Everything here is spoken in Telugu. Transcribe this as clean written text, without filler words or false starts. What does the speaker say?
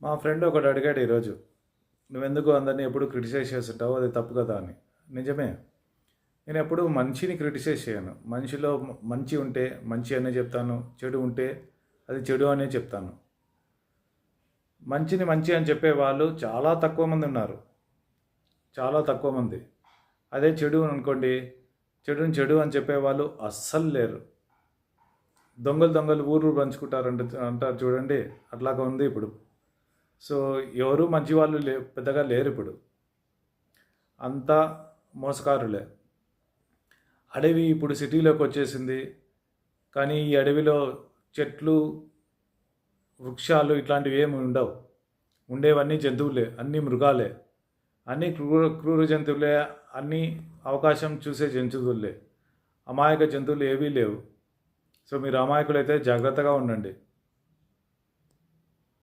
మా ఫ్రెండ్ ఒకడు అడిగాడు ఈరోజు, నువ్వెందుకు అందరినీ ఎప్పుడు క్రిటిసైజ్ చేస్తుంటావు, అది తప్పు కదా అని. నిజమే, నేను ఎప్పుడు మనిషిని క్రిటిసైజ్ చేయను. మనిషిలో మంచి ఉంటే మంచి అనే చెప్తాను, చెడు ఉంటే అది చెడు అనే చెప్తాను. మంచిని మంచి అని చెప్పే వాళ్ళు చాలా తక్కువ మంది ఉన్నారు, చాలా తక్కువ మంది. అదే చెడు అనుకోండి, చెడుని చెడు అని చెప్పేవాళ్ళు అస్సలు లేరు. దొంగలు ఊరు అంటారు చూడండి, అట్లాగా ఉంది ఇప్పుడు. సో ఎవరు మంచి వాళ్ళు పెద్దగా లేరు ఇప్పుడు, అంతా మోసకారులే. అడవి ఇప్పుడు సిటీలోకి వచ్చేసింది, కానీ ఈ అడవిలో చెట్లు, వృక్షాలు ఇట్లాంటివి ఏమి ఉండవు. ఉండేవన్నీ జంతువులే, అన్నీ మృగాలే, అన్నీ క్రూర జంతువులే, అన్నీ అవకాశం చూసే జంతువులే. అమాయక జంతువులు ఏవీ లేవు. సో మీరు అమాయకులైతే జాగ్రత్తగా ఉండండి.